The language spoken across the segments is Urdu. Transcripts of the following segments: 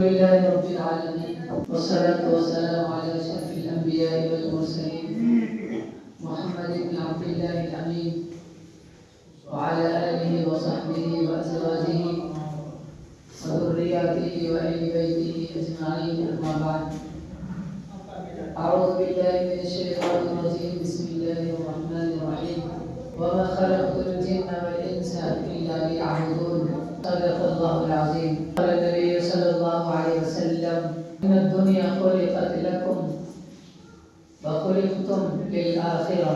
لله رب العالمين والصلاة والسلام على أشرف الأنبياء والمرسلين محمد بن عبد الله الأمين وعلى آله وصحبه وأزواجه وذرياته وأهل بيته أجمعين أما بعد أعوذ بالله من الشيطان الرجيم بسم الله الرحمن الرحيم وما خلقت الجن والإنس إلا ليعبدون صدق الله العظيم. قال النبي صلی اللہ علیہ وسلم ان الدنیا خلقت لکم وخلقتم للآخرہ.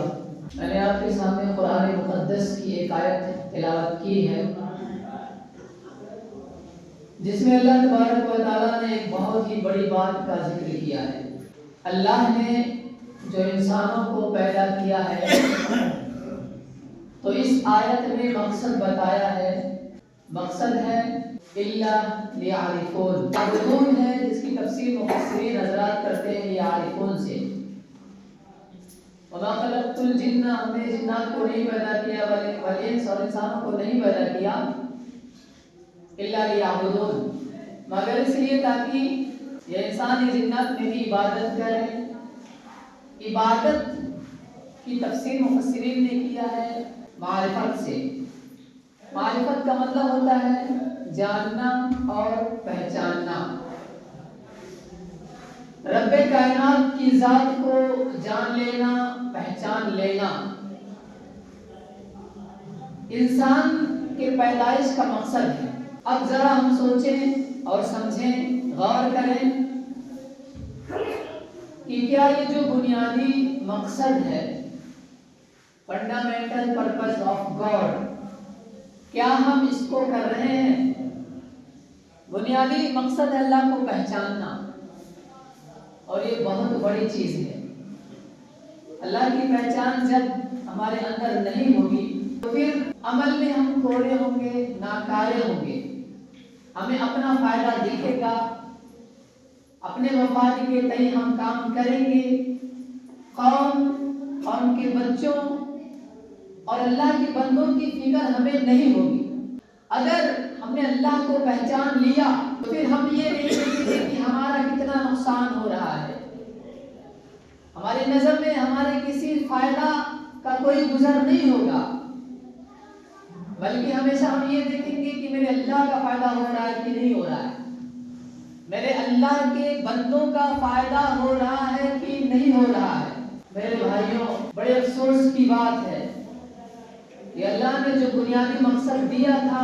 میں نے آپ کے سامنے قرآن مقدس کی ایک آیت تلاوت کی ہے جس میں اللہ تبارک و تعالیٰ نے ایک بہت ہی بڑی بات کا ذکر کیا ہے. اللہ نے جو انسانوں کو پیدا کیا ہے تو اس آیت میں مقصد بتایا ہے. مقصد ہے اللہ لیعرفون. یعرفون ہے جس کی تفسیر مفسرین حضرات کرتے ہیں لیعرفون سے. وما خلقت الجن، ہم نے جنات کو نہیں پیدا کیا والانس اور انسانوں کو نہیں پیدا کیا الا لیعبدون، مگر اس لیے تاکہ یہ انسان یہ جنات میری عبادت کریں. عبادت کی تفسیر مفسرین نے کیا ہے معرفت سے. معرفت کا مطلب ہوتا ہے جاننا اور پہچاننا. رب کائنات کی ذات کو جان لینا، پہچان لینا. انسان کے پیدائش کا مقصد ہے. اب ذرا ہم سوچیں اور سمجھیں، غور کریں کہ کیا یہ جو بنیادی مقصد ہے، فنڈامنٹل پرپس آف گاڈ، کیا ہم اس کو کر رہے ہیں؟ بنیادی مقصد ہے اللہ کو پہچاننا، اور یہ بہت بڑی چیز ہے. اللہ کی پہچان جب ہمارے اندر نہیں ہوگی تو پھر عمل میں ہم کوڑے ہوں گے، ناکارے ہوں گے. ہمیں اپنا فائدہ دکھے گا، اپنے مفاد کے تئیں ہم کام کریں گے. قوم اور ان کے بچوں اور اللہ کے بندوں کی فکر ہمیں نہیں ہوگی. اگر ہم نے اللہ کو پہچان لیا تو پھر ہم یہ نہیں دیکھیں گے کہ ہمارا کتنا نقصان ہو رہا ہے. ہماری نظر میں ہمارے کسی فائدہ کا کوئی گزر نہیں ہوگا، بلکہ ہمیشہ ہم یہ دیکھیں گے کہ میرے اللہ کا فائدہ ہو رہا ہے کہ نہیں ہو رہا ہے، میرے اللہ کے بندوں کا فائدہ ہو رہا ہے کہ نہیں ہو رہا ہے. میرے بھائیوں، بڑے افسوس کی بات ہے کہ اللہ نے جو بنیادی مقصد دیا تھا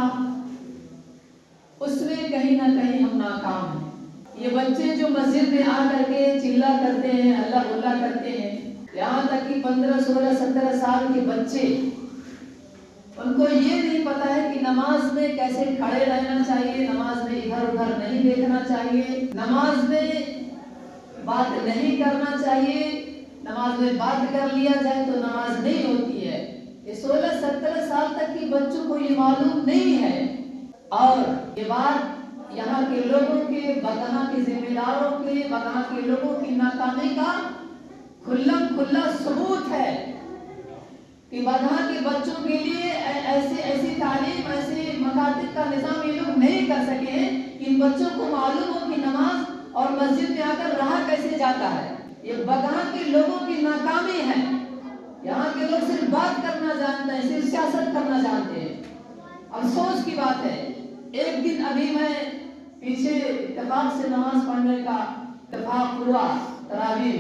اس میں کہیں نہ کہیں ہم ناکام ہیں. یہ بچے جو مسجد میں آ کر کے چلا کرتے ہیں، اللہ اللہ کرتے ہیں، یہاں تک کہ 15 16 17 سال کے بچے، ان کو یہ نہیں پتا ہے کہ نماز میں کیسے کھڑے رہنا چاہیے، نماز میں ادھر ادھر نہیں دیکھنا چاہیے، نماز میں بات نہیں کرنا چاہیے، نماز میں بات کر لیا جائے تو نماز نہیں ہوتی ہے. یہ 16 17 سال تک کے بچوں کو یہ معلوم نہیں ہے. اور یہ بات یہاں کے لوگوں کے، وہاں کے ذمہ داروں کے، وہاں کے لوگوں کی ناکامی کا کھلا ثبوت ہے کہ وہاں کے بچوں کے لیے ایسی تعلیم، ایسے مکاتب کا نظام یہ لوگ نہیں کر سکے ہیں کہ ان بچوں کو معلوم ہو کہ نماز اور مسجد میں آ کر رہا کیسے جاتا ہے. یہ وہاں کے لوگوں کی ناکامی ہے. یہاں کے لوگ صرف بات کرنا جانتے ہیں، صرف سیاست کرنا جانتے ہیں. افسوس کی بات ہے. ایک دن ابھی میں پیچھے اتفاق سے نماز پڑھنے کا اتفاق ہوا تراویح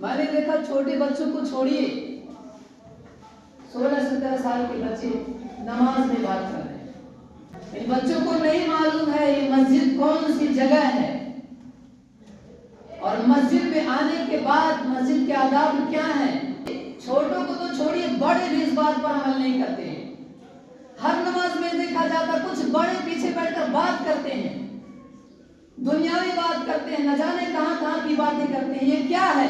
میں نے دیکھا چھوٹے بچوں کو چھوڑیے، 16 17 سال کے بچے نماز میں بات کر رہے ہیں. ان بچوں کو نہیں معلوم ہے یہ مسجد کون سی جگہ ہے، اور مسجد میں آنے کے بعد مسجد کے آداب کیا ہیں. چھوٹوں کو تو چھوڑیے، بڑے بھی اس بات پر عمل نہیں کرتے ہیں. ہر نماز میں دیکھا جاتا کچھ بڑے پیچھے بیٹھ کر بات کرتے ہیں، دنیاوی بات کرتے ہیں، نہ جانے کہاں کہاں کی باتیں کرتے ہیں. یہ کیا ہے؟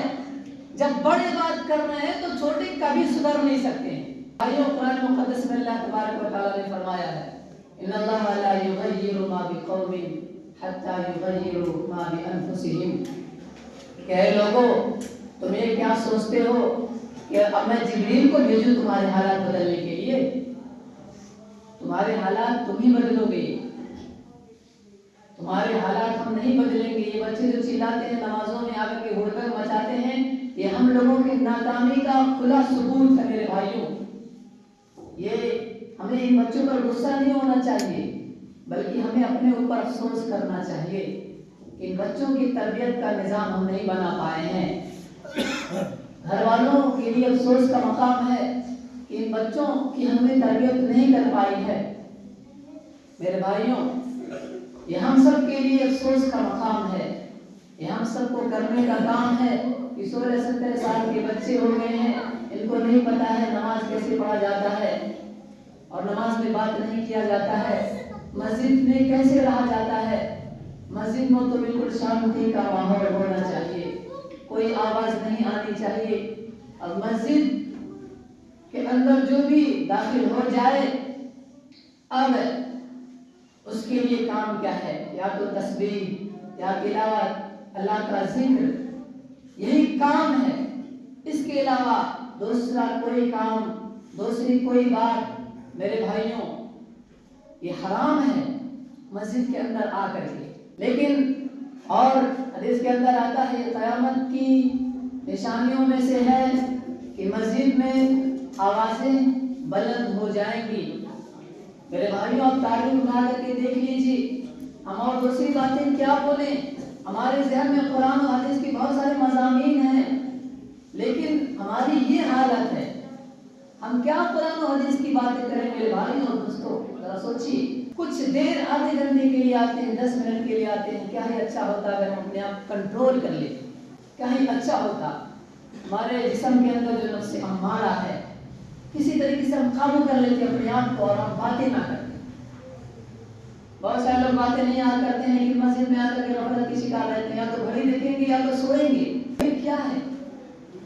جب بڑے بات کر رہے ہیں تو چھوٹے کبھی سدھر نہیں سکتے ہیں. بھائیوں، قرآن مقدس میں اللہ تبارک و تعالیٰ نے فرمایا ہے ان اللہ لا یغیر ما بقوم حتی یغیروا ما بانفسہم. کہ اے لوگو، تم یہ کیا سوچتے ہو کہ اب میں جبریل کو بھیجوں تمہارے حالات بدلنے کے لیے؟ تمہارے حالات تم ہی بدلو گے. تمہارے حالات ہم نہیں بدلیں گے. یہ بچے جو چلاتے ہیں نمازوں میں آ کر کے ہوڑ مچاتے ہیں، یہ ہم لوگوں کی ناکامی کا کھلا ثبوت ہے میرے بھائیوں. یہ ہمیں ان بچوں پر غصہ نہیں ہونا چاہیے، بلکہ ہمیں اپنے اوپر افسوس کرنا چاہیے کہ ان بچوں کی تربیت کا نظام ہم نہیں بنا پائے ہیں. گھر والوں کے لیے افسوس کا مقام ہے کہ ان بچوں کی ہم نے تربیت نہیں کر پائی ہے. میرے بھائیوں، یہ ہم سب کے لیے افسوس کا مقام ہے. یہ ہم سب کو کرنے کا کام ہے کہ 16-17 سال کے بچے ہو گئے ہیں، ان کو نہیں پتا ہے نماز کیسے پڑھا جاتا ہے، اور نماز میں بات نہیں کیا جاتا ہے، مسجد میں کیسے رہا جاتا ہے. مسجد میں تو بالکل شانتی کا ماحول ہونا چاہیے، کوئی آواز نہیں آنی چاہیے. اور مسجد کے اندر جو بھی داخل ہو جائے، اب اس کے لیے کام کیا ہے؟ یا تو تسبیح یا تلاوت، اللہ کا ذکر، یہی کام ہے. اس کے علاوہ دوسرا کوئی کام، دوسری کوئی بات میرے بھائیوں یہ حرام ہے مسجد کے اندر آ کر کے. لیکن اور حدیث کے اندر آتا ہے قیامت کی نشانیوں میں سے ہے کہ مسجد میں آوازیں بلند ہو جائیں گی. میرے بھائیوں، آپ تاریخ اٹھا کر کے دیکھ لیجیے. ہم اور دوسری باتیں کیا بولیں، ہمارے ذہن میں قرآن و حدیث کی بہت سارے مضامین ہیں، لیکن ہماری یہ حالت ہے. ہم کیا قرآن و حدیث کی باتیں کریں میرے بھائیوں اور دوستوں؟ ذرا سوچیے. کچھ دیر آدھے گھنٹے کے لیے آتے ہیں، 10 منٹ کے لیے آتے ہیں. کیا ہی اچھا ہوتا اگر ہم اپنے آپ کنٹرول کر لیں، کیا ہی اچھا ہوتا. ہمارے جسم کے اندر جو نفس امارہ ہے، کسی طریقے سے ہم قابو کر لیتے اپنے آپ کو اور ہم باتیں نہ کرتے. بہت سارے لوگ باتیں نہیں یاد کرتے ہیں، لیکن مسجد میں آ کر کے غفلت کی شکار رہتے ہیں. یا تو گھڑی دیکھیں گے یا تو سوئیں گے. یہ کیا ہے؟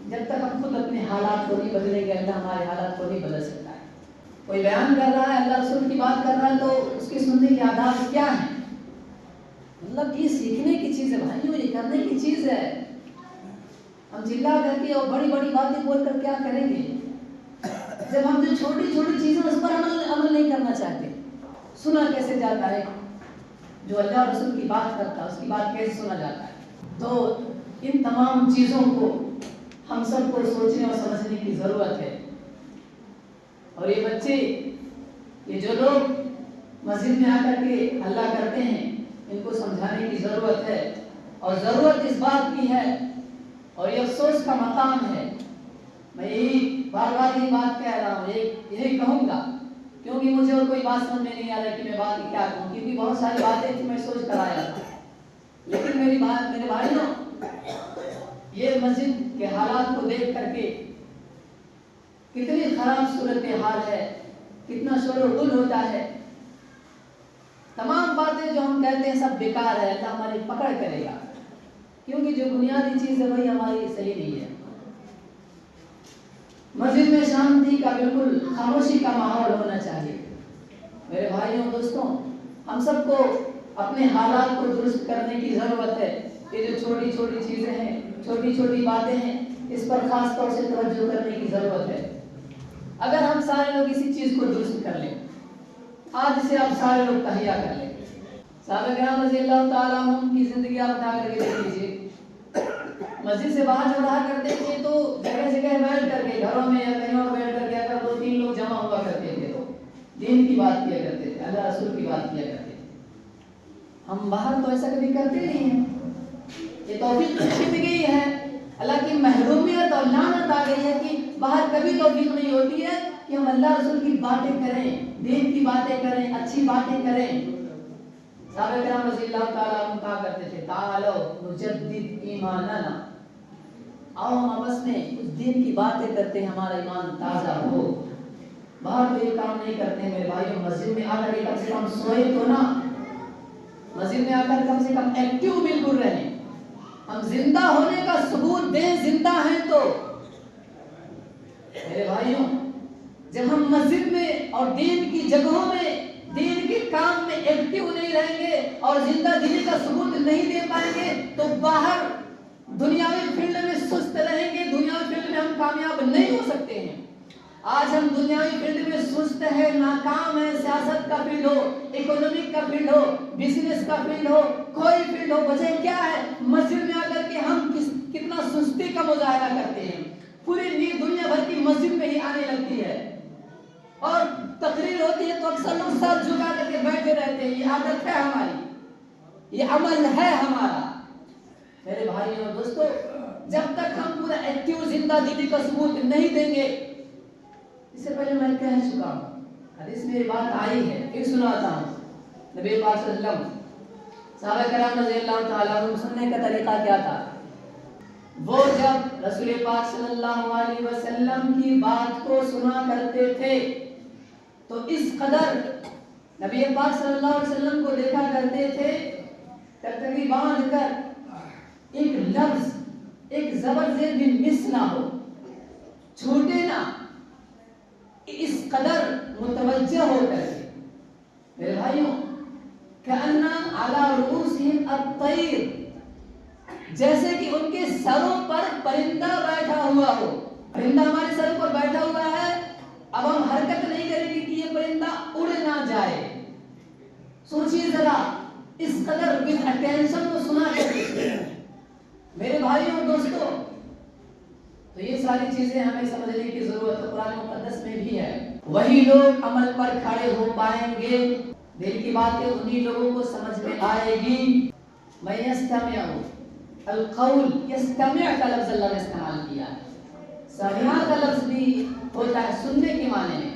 جب تک ہم خود اپنے حالات کو نہیں بدلیں گے، اللہ ہمارے حالات کو نہیں بدل سکتا ہے. کوئی بیان کر رہا ہے، اللہ رسول کی بات کر رہا ہے، تو اس کی سننے کے آداب کیا ہیں؟ مطلب یہ سیکھنے کی چیز ہے بھائیوں، یہ کرنے کی چیز ہے. ہم چلا کر کے اور بڑی بڑی باتیں بول کر کیا کریں گے جب ہم جو چھوٹی چھوٹی چیزیں اس پر عمل نہیں کرنا چاہتے؟ سنا کیسے جاتا ہے؟ جو اللہ رسول کی بات کرتا ہے اس کی بات کیسے سنا جاتا ہے؟ تو ان تمام چیزوں کو ہم سب کو سوچنے اور سمجھنے کی ضرورت ہے. اور یہ بچے، یہ جو لوگ مسجد میں آ کر کے ہلہ کرتے ہیں، ان کو سمجھانے کی ضرورت ہے. اور ضرورت اس بات کی ہے، اور یہ افسوس کا مقام ہے. میں یہی بار بار یہ بات کہہ رہا ہوں، یہی کہوں گا، کیونکہ مجھے اور کوئی بات سمجھ میں نہیں آ رہا کہ میں بات کیا کہوں، کیونکہ بہت ساری باتیں تھی میں سوچ کر آیا تھا. لیکن میرے بھائیوں، یہ مسجد کے حالات کو دیکھ کر کے کتنی خراب صورتحال ہے، کتنا شور و غل ہوتا ہے. تمام باتیں جو ہم کہتے ہیں سب بیکار ہے. اللہ ہماری پکڑ کرے گا، کیونکہ جو بنیادی چیز ہے وہی ہماری صحیح نہیں ہے. مسجد میں شانتی کا، بالکل خاموشی کا ماحول ہونا چاہیے. میرے بھائیوں دوستوں، ہم سب کو اپنے حالات کو درست کرنے کی ضرورت ہے. یہ جو چھوٹی چھوٹی چیزیں ہیں، چھوٹی چھوٹی باتیں ہیں، اس پر خاص طور سے توجہ کرنے کی ضرورت ہے. اگر ہم سارے لوگ اسی چیز کو درست کر لیں، آج سے آپ سارے لوگ تہیہ کر لیں. صحابہ کرام رضی اللہ تعالیٰ عنہم کی زندگی آپ اٹھا کر کے دیکھ لیجیے. مسجد سے باہر جو رہا کرتے تھے تو جگہ جگہ بیٹھ کر کے، گھروں میں یا کہیں اور بیٹھ کر کے اگر 2-3 لوگ جمع ہوا کرتے تھے تو دین کی بات کیا کرتے تھے، اللہ رسول کی بات کیا کرتے تھے. ہم باہر تو ایسا کبھی کرتے نہیں ہیں. یہ توفیق چھپ گئی ہے، اللہ کی محرومیت اور لعنت آ گئی ہے کہ باہر کبھی توفیق نہیں ہوتی ہے کہ ہم اللہ رسول کی باتیں کریں، دین کی باتیں کریں، اچھی باتیں کریں. صحابہ کرام رضی اللہ تعالیٰ عنہ کہا کرتے تھے تعالو نجدد ایماننا، آؤ ہم آپس میں اس دین کی باتیں کرتے ہیں، ہمارا ایمان تازہ ہو. باہر تو یہ کام نہیں کرتے ہیں میرے بھائیوں. مسجد میں آ کر کے کم سے کم سوئے تو نا، مسجد میں آ کر کم سے کم ایکٹیو بالکل رہیں. ہم زندہ ہونے کا ثبوت دیں، زندہ ہیں تو. میرے بھائیوں، جب ہم مسجد میں اور دین کی جگہوں میں، دین کے کام میں ایکٹیو نہیں رہیں گے اور زندہ دلی کا ثبوت نہیں دے پائیں گے تو باہر دنیاوی فیلڈ میں سست رہیں گے، دنیاوی فیلڈ میں ہم کامیاب نہیں ہو سکتے ہیں. آج ہم دنیاوی فیلڈ میں سست ہیں، ناکام ہیں، سیاست کا فیلڈ ہو، اکنامک کا فیلڈ ہو، بزنس کا فیلڈ ہو، کوئی فیلڈ ہو، وجہ کیا ہے؟ مسجد میں آ کر کے ہم کتنا سستی کا مظاہرہ کرتے ہیں، پوری دنیا بھر کی مسجد میں ہی آنے لگتی ہے، اور تقریر ہوتی ہے تو اکثر لوگ سر جھکا کر کے بیٹھے رہتے ہیں۔ یہ عادت ہے ہماری، یہ عمل ہے ہمارا۔ میرے بھائیوں اور دوستو، جب تک ہم پورا ایکٹیو زندہ دلی کا ثبوت نہیں دیں گے، اس سے پہلے میں کہہ چکا ہوں، حدیث میں یہ بات آئی ہے، پھر سناتا ہوں۔ نبی پاک صلی اللہ علیہ وسلم، صحابہ کرام رضی اللہ تعالیٰ عنہ سننے کا طریقہ کیا تھا؟ وہ جب رسول پاک صلی اللہ علیہ وسلم کی بات کو سنا کرتے تھے تو اس قدر نبی پاک صلی اللہ علیہ وسلم کو دیکھا کرتے تھے، ٹٹری باندھ کر ایک لفظ، ایک زبر زیر بھی مس نہ ہو، چھوٹے نہ، اس قدر متوجہ ہو کر کے۔ میرے بھائیوں، کأن علی رؤوسہم الطیر، جیسے کہ ان کے سروں پر پرندہ بیٹھا ہوا ہو۔ پرندہ ہمارے سروں پر بیٹھا ہوا ہے، اب ہم حرکت نہیں کریں گے کہ یہ پرندہ اڑ نہ جائے۔ سوچیے ذرا، اس قدر ود اٹینشن کو سنا کرتے۔ میرے بھائیوں اور دوستو، تو یہ ساری چیزیں ہمیں سمجھنے کی ضرورت ہے، قرآن مقدس میں بھی ہے۔ وہی لوگ عمل پر کھڑے ہو پائیں گے، دل کی باتیں انہی لوگوں کو سمجھ میں آئے گی۔ میں یستمع القول، یستمع کا لفظ اللہ نے استعمال کیا ہے، سماع کا لفظ بھی ہوتا ہے سننے کے معنی میں،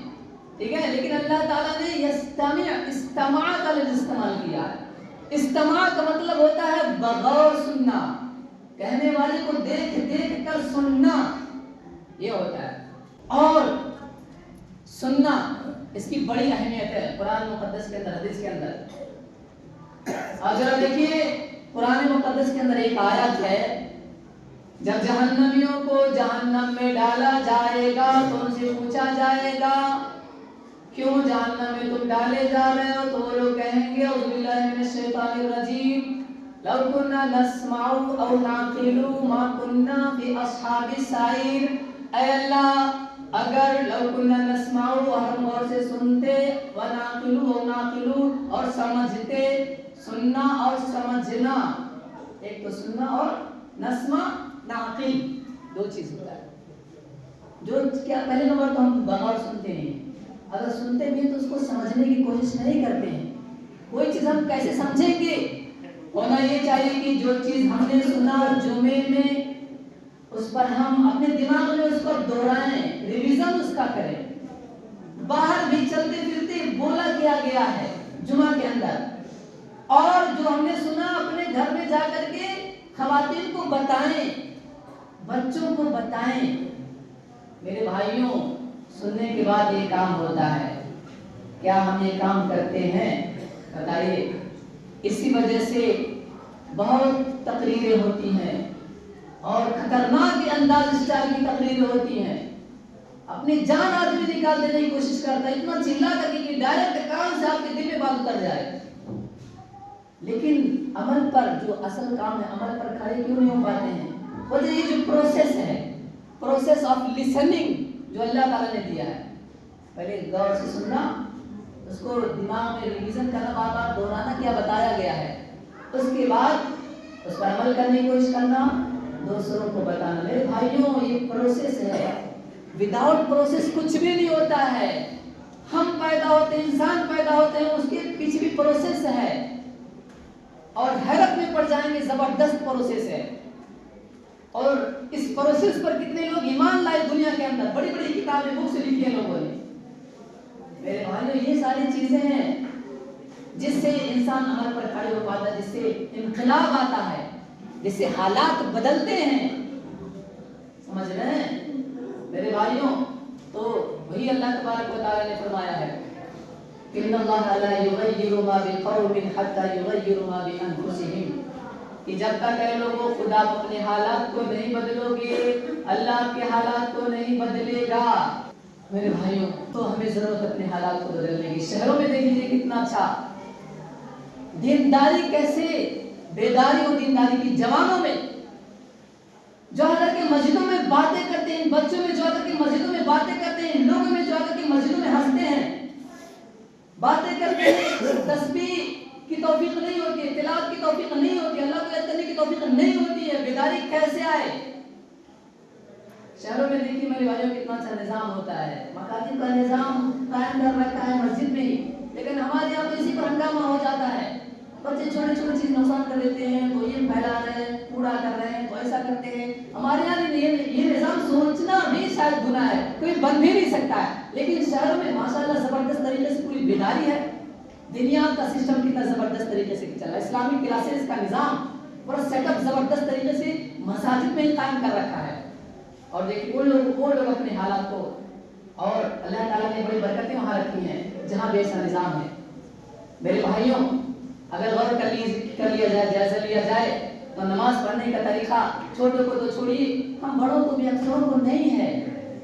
ٹھیک ہے، لیکن اللہ تعالیٰ نے یستمع، استماع کا لفظ استعمال کیا ہے۔ استماع کا مطلب ہوتا ہے بغور سننا، کہنے والے کو دیکھ دیکھ کر سننا، یہ ہوتا ہے۔ اور سننا، اس کی بڑی اہمیت ہے قرآن مقدس کے اندر، حدیث کے اندر۔ اگر دیکھیے قرآن مقدس کے اندر ایک آیت ہے، جب جہنمیوں کو جہنم میں ڈالا جائے گا تو ان سے پوچھا جائے گا کیوں جہنم میں تم ڈالے جا رہے ہو، تو وہ لوگ کہیں گے اعوذ باللہ من الشیطان الرجیم لو كنا نسمع او نعقل ما كنا في اصحاب السعیر۔ اے اللہ، اگر لو كنا نسمع، ہم غور سے سنتے، ونعقل و نعقل، اور سمجھتے، سننا اور سمجھنا، ایک تو سننا اور نسمع، نعقل، دو چیز ہوتا ہے۔ جو کیا پہلے نمبر تو ہم بغور سنتے نہیں، اگر سنتے بھی تو اس کو سمجھنے کی کوشش نہیں کرتے ہیں۔ کوئی چیز ہم کیسے سمجھیں گے؟ ہونا یہ چاہیے کہ جو چیز ہم نے سنا جمعے میں، اس پر ہم اپنے دماغ میں اس کو دہرائیں، ریویژن اس کا کریں۔ باہر بھی چلتے پھرتے بولا کیا گیا ہے جمعہ کے اندر، اور جو ہم نے سنا اپنے گھر میں جا کر کے خواتین کو بتائیں، بچوں کو بتائیں۔ میرے بھائیوں، سننے کے بعد یہ کام ہوتا ہے، کیا ہم یہ کام کرتے ہیں؟ بتائیے۔ اسی وجہ سے بہت تقریریں ہوتی ہیں اور خطرناک انداز اسٹائل کی تقریریں ہوتی ہیں، اپنی جان آدمی نکال دینے کی کوشش کرتا ہے، اتنا چلا کر کہ ڈائریکٹ کان سے آپ کے دل میں بات اتر جائے، لیکن عمل پر جو اصل کام ہے، عمل پر کھڑے کیوں نہیں ہو پاتے ہیں؟ وجہ یہ جو پروسیس ہے، پروسیس آف لسننگ جو اللہ تعالیٰ نے دیا ہے، پہلے غور سے سننا، اس کو دماغ میں ریویژن کرنا، بار بار دہرانا کیا بتایا گیا ہے، اس کے بعد اس پر عمل کرنے کی کوشش کرنا، دوسروں کو بتانا۔ میرے بھائیوں، یہ پروسیس ہے، وداؤٹ پروسیس کچھ بھی نہیں ہوتا ہے۔ ہم پیدا ہوتے ہیں، انسان پیدا ہوتے ہیں، اس کے پیچھے بھی پروسیس ہے، اور حیرت میں پڑ جائیں گے، زبردست پروسیس ہے۔ اور اس پروسیس پر کتنے لوگ ایمان لائے دنیا کے اندر، بڑی بڑی کتابیں، بکس لکھی ہیں لوگوں نے۔ میرے بھائیوں، یہ ساری چیزیں ہیں جس سے انسان عمل پر کھڑے ہو پاتا ہے، جس سے انقلاب آتا ہے، جس سے حالات بدلتے ہیں، سمجھ رہے ہیں میرے بھائیوں؟ تو وہی اللہ تبارک و تعالیٰ نے فرمایا ہے کہ ان اللہ لا یغیر ما بقوم حتی یغیروا ما بانفسہم، کہ جب تک اے لوگوں خدا اپنے حالات کو نہیں بدلو گے، اللہ آپ کے حالات کو نہیں بدلے گا۔ میرے بھائیوں، تو ہمیں ضرورت اپنے حالات کو بدلنے کی۔ شہروں میں دیکھ لیجیے کتنا اچھا دینداری، کیسے بیداری اور دینداری کی جوانوں میں، جو حالانکہ مسجدوں میں باتیں کرتے ہیں، بچوں میں جو آ کر کے مسجدوں میں باتیں کرتے ہیں، لوگوں میں جو آ کر کے مسجدوں میں ہنستے ہیں، باتیں کرتے ہیں، تسبیح کی توفیق نہیں ہوتی ہے، تلاوت کی توفیق نہیں ہوتی ہے، اللہ کو یاد کرنے کی توفیق نہیں ہوتی ہے، بیداری کیسے آئے؟ شہروں میں دیکھیے میرے بھائیوں کتنا اچھا نظام ہوتا ہے، مکاتب کا نظام قائم کر رکھا ہے مسجد میں ہی، لیکن ہمارے یہاں تو اسی پر ہنگامہ ہو جاتا ہے، بچے چھوٹی چھوٹی چیز نقصان کر دیتے ہیں، تو یہ پھیلا رہے ہیں، کوڑا کر رہے ہیں، تو ایسا کرتے ہیں۔ ہمارے یہاں یہ نظام سوچنا بھی شاید گناہ ہے، کوئی بن بھی نہیں سکتا ہے، لیکن شہروں میں ماشاءاللہ زبردست طریقے سے پوری بیداری ہے، دنیات کا سسٹم کتنا زبردست طریقے سے چل رہا ہے، اسلامک کلاسز کا نظام پورا سیٹ اپ زبردست طریقے سے مساجد میں ہی قائم کر رکھا ہے۔ اور دیکھیں وہ لوگ اپنے حالات کو، اور اللہ تعالیٰ نے بڑی برکتیں وہاں رکھی ہیں جہاں بھی ایسا نظام ہے۔ میرے بھائیوں اگر غور کر لیا جائے، جائزہ لیا جائے تو نماز پڑھنے کا طریقہ چھوٹوں کو تو چھوڑیے، ہم بڑوں کو بھی اکثروں کو نہیں ہے۔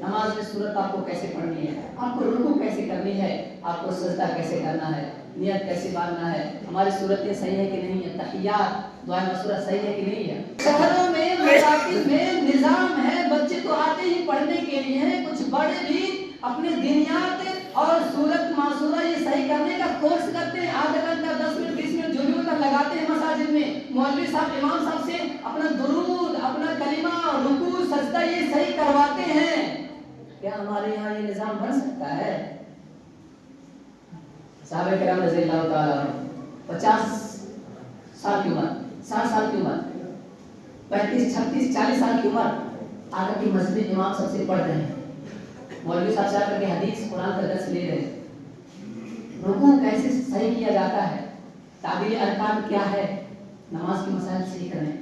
نماز میں سورت آپ کو کیسے پڑھنی ہے، آپ کو رکوع کیسے کرنی ہے، آپ کو سجدہ کیسے کرنا ہے، نیت کیسے باندھنا ہے، ہماری صورتیں صحیح ہے کہ نہیں ہے، تحیات دعائیں مسورہ صحیح ہے کہ نہیں ہے۔ شہروں میں مراکز میں نظام ہے، بچے تو آتے ہی پڑھنے کے لیے ہیں، کچھ بڑے بھی اپنے دینیات اور سورت معصورہ یہ صحیح کرنے کا کورس کرتے ہیں، آدھا گھنٹہ 10 منٹ 20 منٹ جو بھی ہوتا لگاتے ہیں مساجد میں، مولوی صاحب امام صاحب سے اپنا درود، اپنا کلمہ، رکوع، سجدہ یہ صحیح کرواتے ہیں۔ کیا ہمارے یہاں یہ نظام بن سکتا ہے؟ صحابہ کرام رضی اللہ تعالیٰ 50 سال کی عمر، 60 سال کی عمر، 35 36 40 سال کی عمر آ کر کے مسجد امام سب سے پڑھ رہے ہیں، مولوی صاحب سے آ کر کے حدیث قرآن کا درس لے رہے ہیں، رکوع کیسے صحیح کیا جاتا ہے، تعبیر ارکان کیا ہے، نماز کی مسائل صحیح کریں۔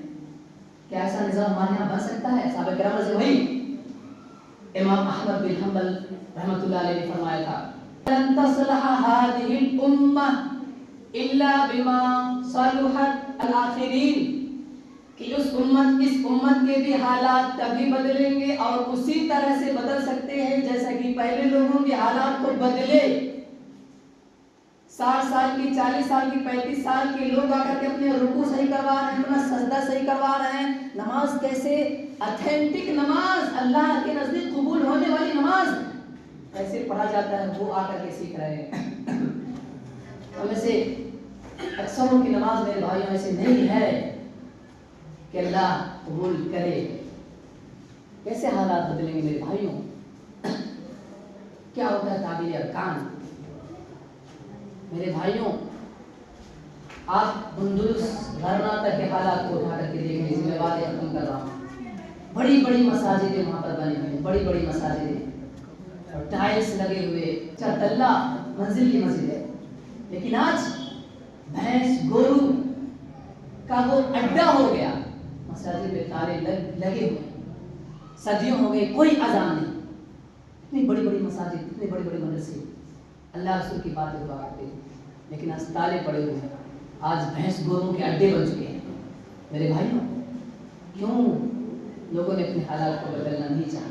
کیا ایسا نظام ہمارے یہاں بن سکتا ہے؟ صحابہ کرام رضی اللہ، امام احمد بن حنبل رحمۃ اللہ علیہ نے فرمایا تھا لن تصلح هذه الامه الا بما صلحت الاخرین، کہ اس امت کے بھی حالات تبھی بدلیں گے اور اسی طرح سے بدل سکتے ہیں جیسا کہ پہلے لوگوں کے حالات کو بدلے۔ 60 سال کی، 40 سال کی، 35 سال کے لوگ آ کر کے اپنے رکوع صحیح کروا رہے ہیں، اپنا سجدہ صحیح کروا رہے ہیں، نماز کیسے اتھینٹک نماز، اللہ کے نزدیک قبول ہونے والی نماز کیسے پڑھا جاتا ہے وہ آ کر کے سیکھ رہے ہیں۔ ہمیں سے اکثروں کی نماز میرے بھائیوں ایسے نہیں ہے کہ اللہ قبول کرے۔ کیسے حالات بدلیں گے میرے بھائیوں؟ کیا ہوتا ہے تعبیر ارکان؟ میرے بھائیوں آپ اندلس غرناطہ کے حالات کو اٹھا کر کے دیکھیں، اس میں باتیں ختم کر رہا ہوں، بڑی بڑی مساجدیں وہاں پر بنی ہوئی ہیں، بڑی بڑی مساجدیں اور ٹائلس لگے ہوئے، 4 تلہ منزل کی مسجد ہے، لیکن آج بھینس گورو کا وہ اڈا ہو گیا، مساجد میں تالے لگے ہوئے، صدیوں ہو گئے کوئی اذان نہیں، اتنی بڑی بڑی مساجد، اتنے بڑے بڑے مدرسے، اللہ رسول کی باتیں ہوا کرتے ہیں، لیکن آج تالے پڑے ہوئے ہیں، آج بھینس گوروں کے اڈے بن چکے ہیں۔ میرے بھائیوں کیوں لوگوں نے اپنے حالات کو بدلنا نہیں چاہا؟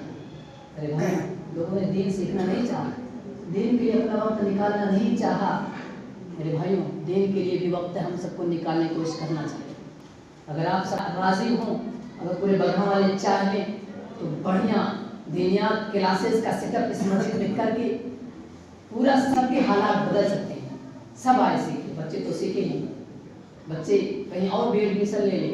میرے بھائیوں لوگوں نے دین سیکھنا نہیں چاہا، دین کے لیے اپنا وقت نکالنا نہیں چاہا۔ میرے بھائیوں دین کے لیے بھی وقت ہم سب کو نکالنے کی کوشش کرنا چاہیے۔ اگر آپ سب راضی ہوں، اگر پورے بگھا والے چاہیں تو بڑھیا دینیات کلاسز کا سیٹ اپ اس مسجد میں کر کے پورا سب کے حالات بدل سکتے ہیں۔ سب آئے سیکھیں، بچے تو سیکھیں ہی، بچے کہیں اور بھی ایڈمیشن لے لیں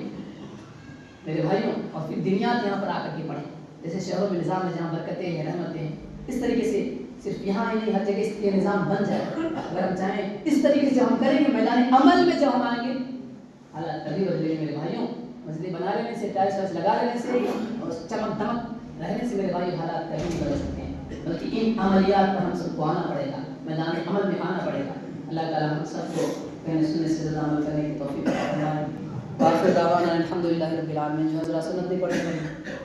میرے بھائیوں، اور پھر دینیات یہاں پر آ کر کے پڑھیں۔ جیسے شہروں میں نظام ہے جہاں برکتیں ہیں، رحمتیں ہیں، اس طریقے سے صرف یہاں ہی نہیں ہر جگہ اس کے نظام بن جائے۔ اگر ہم چاہیں اس طریقے سے ہم کریں گے، میدان عمل میں جب ہم آئیں گے حالات تبھی بدلیں گے میرے بھائیوں۔ مسجد بنا لینے سے، ٹائلس وائلس لگا لینے سے اور چمک دمک رہنے سے میرے بھائی حالات کبھی نہیں بدل سکتے ہیں، بلکہ ان عملیات پر ہم سب کو آنا پڑے گا، میدان عمل میں آنا پڑے گا۔ اللہ تعالیٰ ہم سب کو کہنے سننے سے زیادہ عمل کرنے کی توفیق عطا فرمائے۔ وآخر دعوانا الحمدللہ رب العالمین۔ جو حضرات سنت نہیں پڑھے